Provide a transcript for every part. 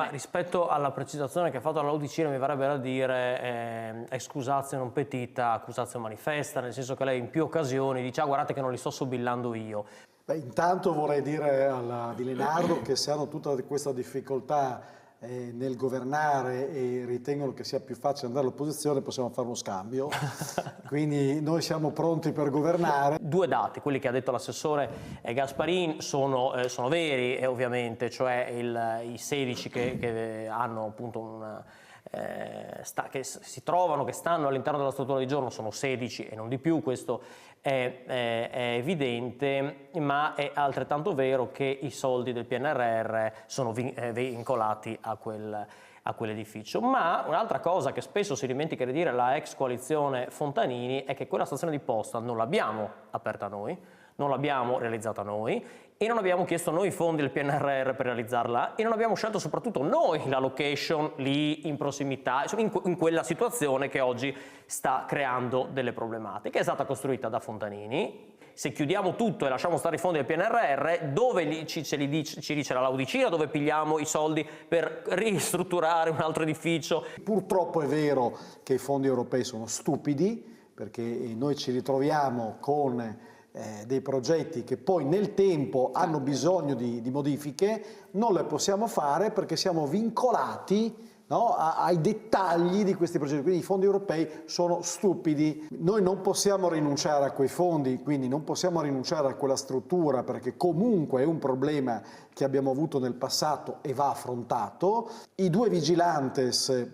Ma rispetto alla precisazione che ha fatto la Laudicina mi verrebbe da dire excusatio non petita, accusatio manifesta, nel senso che lei in più occasioni dice guardate che non li sto sobillando io. Beh, intanto vorrei dire di Leonardo che se hanno tutta questa difficoltà nel governare e ritengono che sia più facile andare all'opposizione, possiamo fare uno scambio. Quindi noi siamo pronti per governare. Due dati, quelli che ha detto l'assessore Gasparin sono veri ovviamente, cioè i 16 che hanno appunto che si trovano, che stanno all'interno della struttura di giorno sono 16 e non di più, questo è evidente, ma è altrettanto vero che i soldi del PNRR sono vincolati a quell'edificio. Ma un'altra cosa che spesso si dimentica di dire la ex coalizione Fontanini è che quella stazione di posta non l'abbiamo aperta noi, non l'abbiamo realizzata noi e non abbiamo chiesto noi i fondi del PNRR per realizzarla e non abbiamo scelto soprattutto noi la location lì in prossimità, in quella situazione che oggi sta creando delle problematiche. È stata costruita da Fontanini. Se chiudiamo tutto e lasciamo stare i fondi del PNRR, dove ci dice la Laudicina, dove pigliamo i soldi per ristrutturare un altro edificio? Purtroppo è vero che i fondi europei sono stupidi, perché noi ci ritroviamo con dei progetti che poi nel tempo hanno bisogno di modifiche, non le possiamo fare perché siamo vincolati, no, ai dettagli di questi progetti. Quindi i fondi europei sono stupidi. Noi non possiamo rinunciare a quei fondi, quindi non possiamo rinunciare a quella struttura, perché comunque è un problema che abbiamo avuto nel passato e va affrontato. I due vigilantes,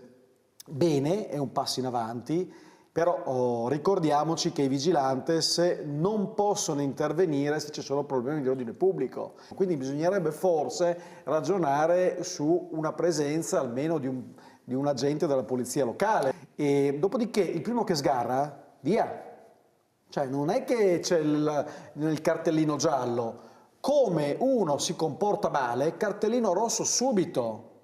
bene, è un passo in avanti. Però ricordiamoci che i vigilantes non possono intervenire se ci sono problemi di ordine pubblico. Quindi bisognerebbe forse ragionare su una presenza almeno di un agente della polizia locale. E dopodiché il primo che sgarra, via. Cioè non è che c'è il cartellino giallo. Come uno si comporta male, cartellino rosso subito.